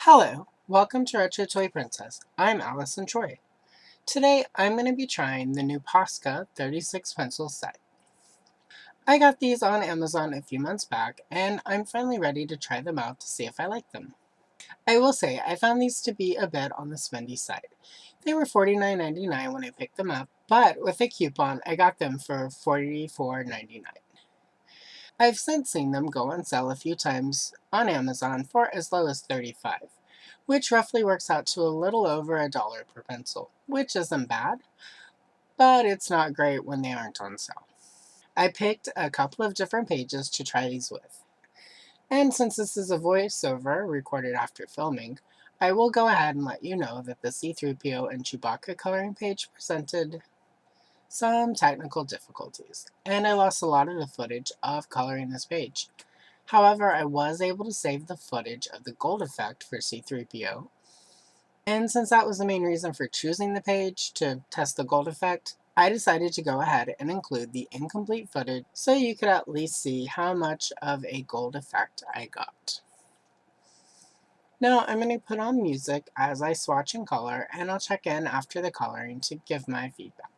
Hello, welcome to Retro Toy Princess. I'm Allison Troy. Today I'm going to be trying the new Posca 36 pencil set. I got these on Amazon a few months back and I'm finally ready to try them out to see if I like them. I will say I found these to be a bit on the spendy side. They were $49.99 when I picked them up, but with a coupon I got them for $44.99. I've since seen them go on sale a few times on Amazon for as low as $35, which roughly works out to a little over $1 per pencil, which isn't bad, but it's not great when they aren't on sale. I picked a couple of different pages to try these with, and since this is a voiceover recorded after filming, I will go ahead and let you know that the C-3PO and Chewbacca coloring page presented some technical difficulties, and I lost a lot of the footage of coloring this page. However, I was able to save the footage of the gold effect for C-3PO, and since that was the main reason for choosing the page to test the gold effect, I decided to go ahead and include the incomplete footage so you could at least see how much of a gold effect I got. Now I'm going to put on music as I swatch and color, and I'll check in after the coloring to give my feedback.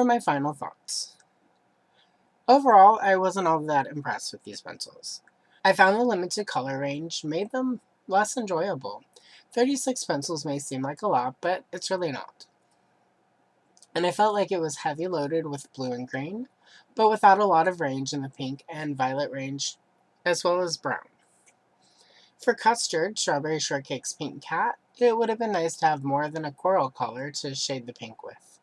my final thoughts. Overall, I wasn't all that impressed with these pencils. I found the limited color range made them less enjoyable. 36 pencils may seem like a lot, but it's really not. And I felt like it was heavy loaded with blue and green, but without a lot of range in the pink and violet range, as well as brown. For custard, strawberry shortcake's pink cat, it would have been nice to have more than a coral color to shade the pink with.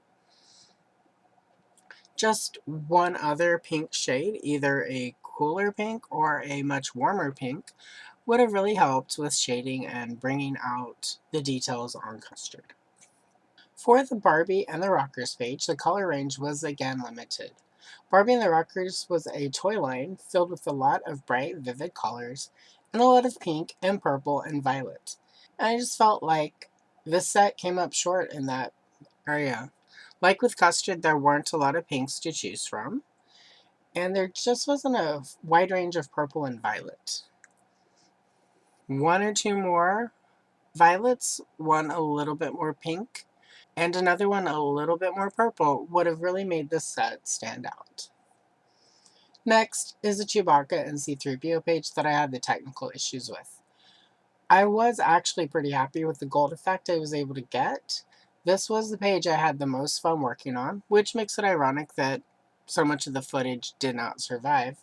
Just one other pink shade, either a cooler pink or a much warmer pink, would have really helped with shading and bringing out the details on custard. For the Barbie and the Rockers page, the color range was again limited. Barbie and the Rockers was a toy line filled with a lot of bright, vivid colors, and a lot of pink and purple and violet. And I just felt like this set came up short in that area. Like with custard, there weren't a lot of pinks to choose from, and there just wasn't a wide range of purple and violet. One or two more violets, one a little bit more pink, and another one a little bit more purple would have really made this set stand out. Next is the Chewbacca and C-3PO page that I had the technical issues with. I was actually pretty happy with the gold effect I was able to get. This was the page I had the most fun working on, which makes it ironic that so much of the footage did not survive.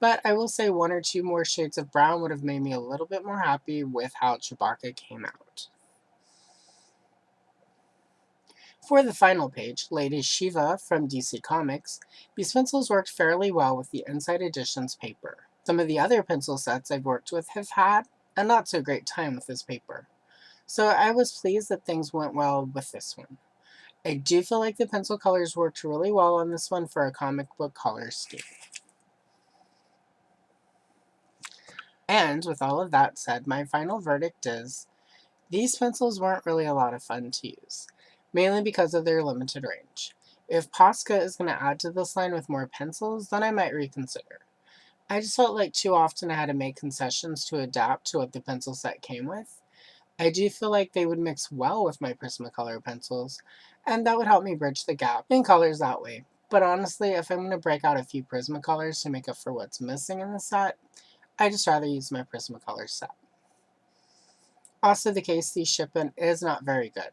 But I will say one or two more shades of brown would have made me a little bit more happy with how Chewbacca came out. For the final page, Lady Shiva from DC Comics, these pencils worked fairly well with the Inside Editions paper. Some of the other pencil sets I've worked with have had a not so great time with this paper. So I was pleased that things went well with this one. I do feel like the pencil colors worked really well on this one for a comic book color scheme. And with all of that said, my final verdict is these pencils weren't really a lot of fun to use, mainly because of their limited range. If Posca is going to add to this line with more pencils, then I might reconsider. I just felt like too often I had to make concessions to adapt to what the pencil set came with. I do feel like they would mix well with my Prismacolor pencils, and that would help me bridge the gap in colors that way. But honestly, if I'm going to break out a few Prismacolors to make up for what's missing in the set, I'd just rather use my Prismacolor set. Also, the KC shipment is not very good.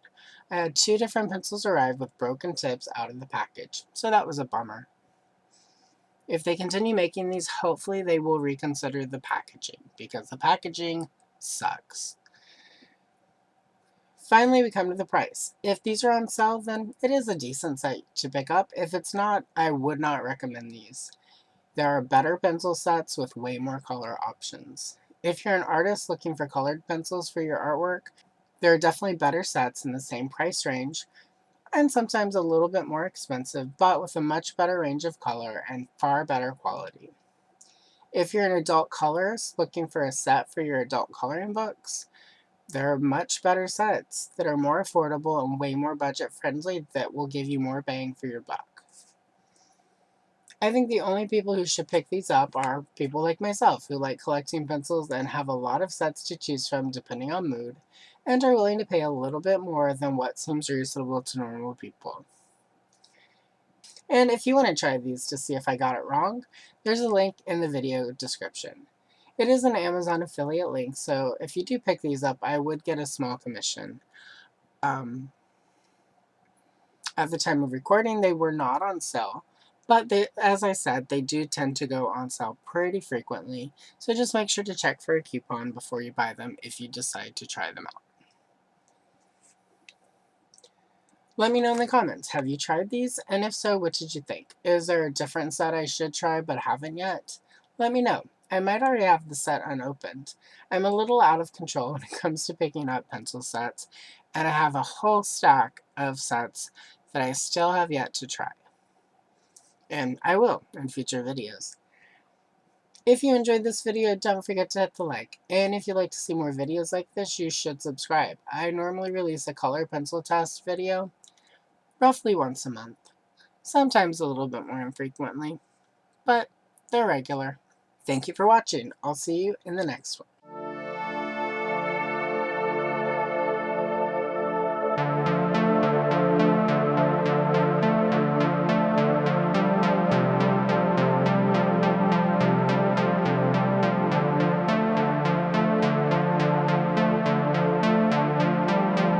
I had 2 different pencils arrive with broken tips out of the package, so that was a bummer. If they continue making these, hopefully they will reconsider the packaging, because the packaging sucks. Finally, we come to the price. If these are on sale, then it is a decent set to pick up. If it's not, I would not recommend these. There are better pencil sets with way more color options. If you're an artist looking for colored pencils for your artwork, there are definitely better sets in the same price range, and sometimes a little bit more expensive, but with a much better range of color and far better quality. If you're an adult colorist looking for a set for your adult coloring books, there are much better sets that are more affordable and way more budget friendly that will give you more bang for your buck. I think the only people who should pick these up are people like myself who like collecting pencils and have a lot of sets to choose from depending on mood, and are willing to pay a little bit more than what seems reasonable to normal people. And if you want to try these to see if I got it wrong, there's a link in the video description. It is an Amazon affiliate link, so if you do pick these up, I would get a small commission. At the time of recording, they were not on sale, but as I said, they do tend to go on sale pretty frequently, so just make sure to check for a coupon before you buy them if you decide to try them out. Let me know in the comments, have you tried these? And if so, what did you think? Is there a different set I should try but haven't yet? Let me know. I might already have the set unopened. I'm a little out of control when it comes to picking up pencil sets, and I have a whole stack of sets that I still have yet to try. And I will in future videos. If you enjoyed this video, don't forget to hit the like. And if you'd like to see more videos like this, you should subscribe. I normally release a color pencil test video roughly once a month. Sometimes a little bit more infrequently, but they're regular. Thank you for watching. I'll see you in the next one.